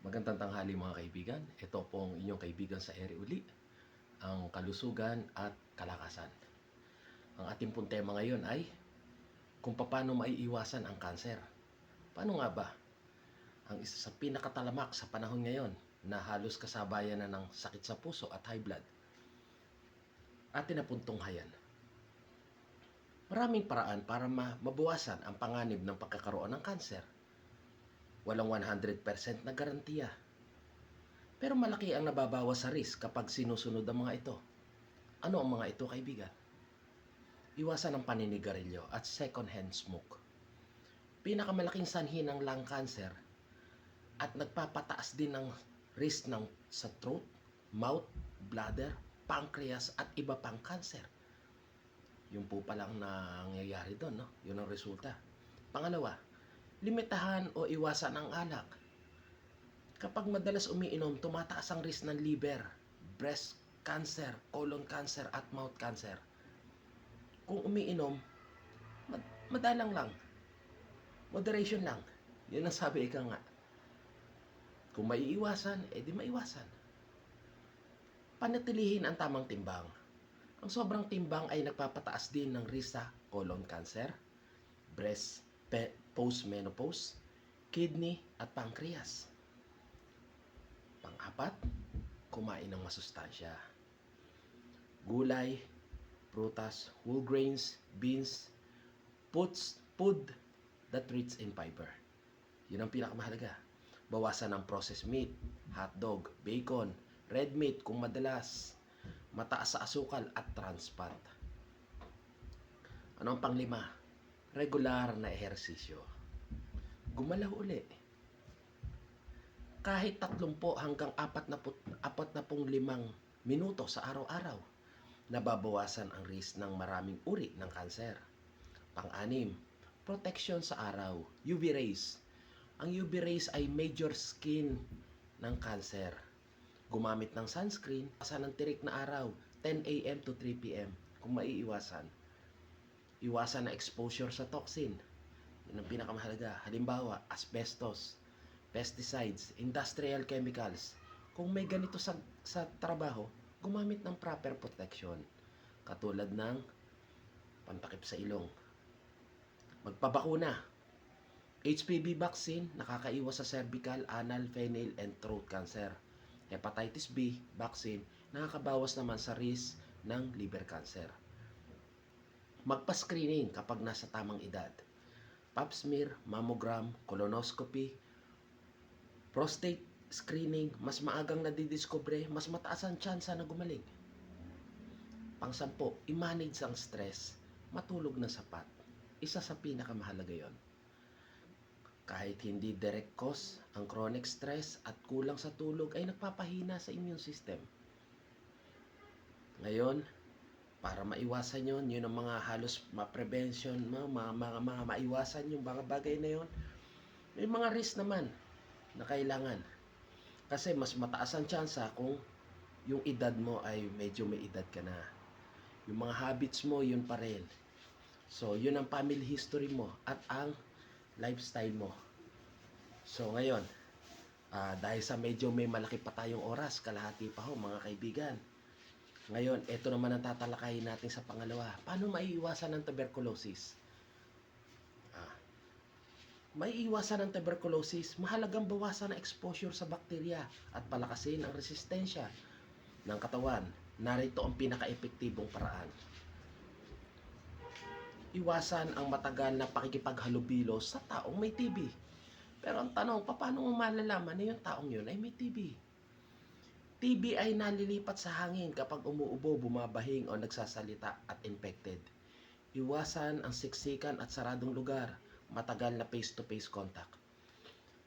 Magandang tanghali mga kaibigan. Ito pong inyong kaibigan sa ere uli, ang kalusugan at kalakasan. Ang ating pong tema ngayon ay kung paano maiiwasan ang kanser. Paano nga ba? Ang isa sa pinakatalamak sa panahon ngayon na halos kasabayan na ng sakit sa puso at high blood, atin na pong tunghayan. Maraming paraan para mabawasan ang panganib ng pagkakaroon ng kanser. Walang 100% na garantiya. Pero malaki ang nababawas sa risk kapag sinusunod ang mga ito. Ano ang mga ito, kaibigan? Iwasan ang paninigarilyo at second-hand smoke. Pinakamalaking sanhi ng lung cancer at nagpapataas din ng risk ng sa throat, mouth, bladder, pancreas at iba pang cancer. Yun po palang nangyayari doon, no? Yun ang resulta. Pangalawa, limitahan o iwasan ang alak. Kapag madalas umiinom, tumataas ang risk ng liver, breast cancer, colon cancer at mouth cancer. Kung umiinom, madalang lang. Moderation lang. Yun ang sabi ika nga. Kung maiiwasan, edi maiwasan. Panatilihin ang tamang timbang. Ang sobrang timbang ay nagpapataas din ng risk sa colon cancer, breast, post-menopause, kidney at pancreas. Pang-apat, kumain ng masustansya. Gulay, prutas, whole grains, beans, food that rich in fiber. Yun ang pinakamahalaga. Bawasan ang processed meat, hotdog, bacon, red meat kung madalas, mataas sa asukal at trans fat. Ano ang panglima? Regular na ehersisyo. Gumalaw uli. Kahit 30 hanggang 45 minuto sa araw-araw, nababawasan ang risk ng maraming uri ng kanser. Pang-anim, protection sa araw, UV rays. Ang UV rays ay major skin ng cancer. Gumamit ng sunscreen, pasan ng tirik na araw, 10 a.m. to 3 p.m. kung maiiwasan. Iwasan na exposure sa toxin. Yun ang pinakamahalaga. Halimbawa, asbestos, pesticides, industrial chemicals. Kung may ganito sa trabaho, gumamit ng proper protection. Katulad ng pantakip sa ilong. Magpabakuna. HPV vaccine, nakakaiwas sa cervical, anal, penile, and throat cancer. Hepatitis B vaccine, nakakabawas naman sa risk ng liver cancer. Magpa-screening kapag nasa tamang edad. Pap smear, mammogram, colonoscopy, prostate screening, mas maagang nadidiskubre, mas mataas ang tsansa na gumaling. Pang-10, i-manage ang stress, matulog na sapat. Isa sa pinakamahalaga yon. Kahit hindi direct cause, ang chronic stress at kulang sa tulog ay nagpapahina sa immune system. Ngayon, para maiwasan yun ang mga halos ma-prevention, mga maiwasan yung mga bagay na yun. May mga risk naman na kailangan. Kasi mas mataas ang tsansa kung yung edad mo ay medyo may edad ka na. Yung mga habits mo, yun pa rin. So, yun ang family history mo at ang lifestyle mo. So, ngayon, dahil sa medyo may malaki pa tayong oras, kalahati pa ho mga kaibigan. Ngayon, ito naman ang tatalakayin natin sa pangalawa. Paano maiiwasan ang tuberculosis? Maiiwasan ang tuberculosis, mahalagang bawasan ang exposure sa bakterya at palakasin ang resistensya ng katawan. Narito ang pinaka-epektibong paraan. Iwasan ang matagal na pakikipaghalubilo sa taong may TB. Pero ang tanong, paano mo malalaman na yung taong yun ay may TB? TB ay nalilipat sa hangin kapag umuubo, bumabahing o nagsasalita at infected. Iwasan ang siksikan at saradong lugar, matagal na face-to-face contact.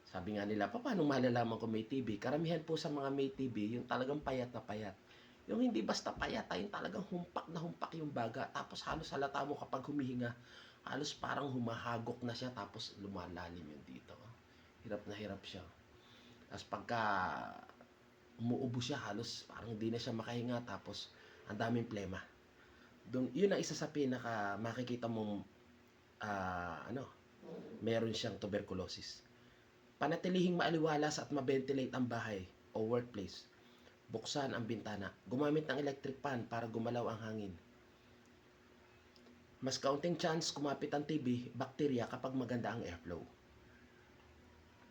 Sabi nga nila, paano malalaman kung may TB? Karamihan po sa mga may TB, yung talagang payat na payat. Yung hindi basta payat, yung talagang humpak na humpak yung baga. Tapos halos halata mo kapag humihinga, halos parang humahagok na siya, tapos lumalalim yun dito. Hirap na hirap siya. Tapos pagka umuubo siya, halos parang hindi na siya makahinga, tapos ang daming plema. Yun ang isa sa pinaka makikita mong meron siyang tuberculosis. Panatilihing maaliwalas at ma-ventilate ang bahay o workplace. Buksan ang bintana. Gumamit ng electric fan para gumalaw ang hangin. Mas kaunting chance kumapit ang TB, bakterya kapag maganda ang airflow.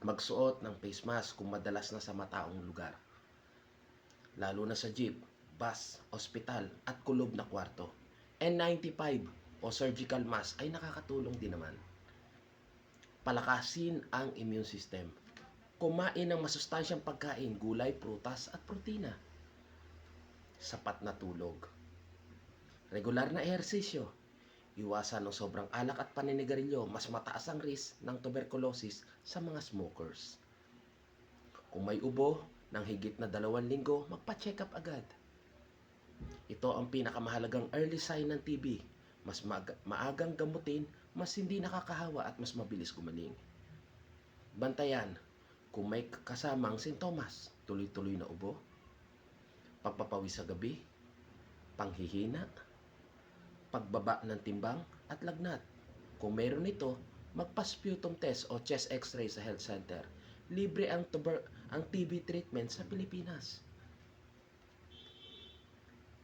Magsuot ng face mask kung madalas na sa mataong lugar. Lalo na sa jeep, bus, ospital at kulob na kwarto. N95 o surgical mask ay nakakatulong din naman. Palakasin ang immune system. Kumain ng masustansyang pagkain, gulay, prutas at protina. Sapat na tulog. Regular na ehersisyo. Iwasan ng sobrang alak at paninigarilyo, mas mataas ang risk ng tuberculosis sa mga smokers. Kung may ubo ng higit na 2 linggo, magpa-check up agad. Ito ang pinakamahalagang early sign ng TB. Mas maagang gamutin, mas hindi nakakahawa at mas mabilis gumaling. Bantayan, kung may kasamang sintomas, tuloy-tuloy na ubo, pagpapawis sa gabi, panghihina, pagbaba ng timbang at lagnat. Kung meron ito, magpa-sputum test o chest x-ray sa health center. Libre ang TB treatment sa Pilipinas.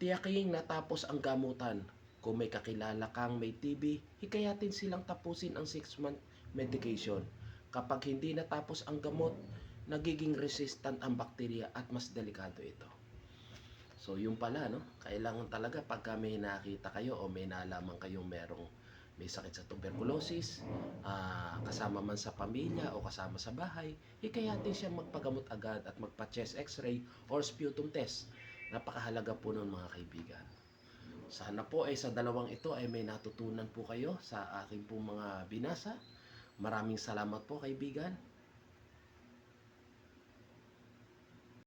Tiyaking natapos ang gamutan. Kung may kakilala kang may TB, hikayatin silang tapusin ang 6-month medication. Kapag hindi natapos ang gamot, nagiging resistant ang bakterya at mas delikado ito. So yung pala, no? Kailangan talaga pagka may nakita kayo o may nalaman kayong may sakit sa tuberculosis, kasama man sa pamilya o kasama sa bahay, hikayatin siya magpagamot agad at magpa-chest x-ray or sputum test. Napakahalaga po nun mga kaibigan. Sana po ay sa dalawang ito ay may natutunan po kayo sa aking po mga binasa. Maraming salamat po kaibigan.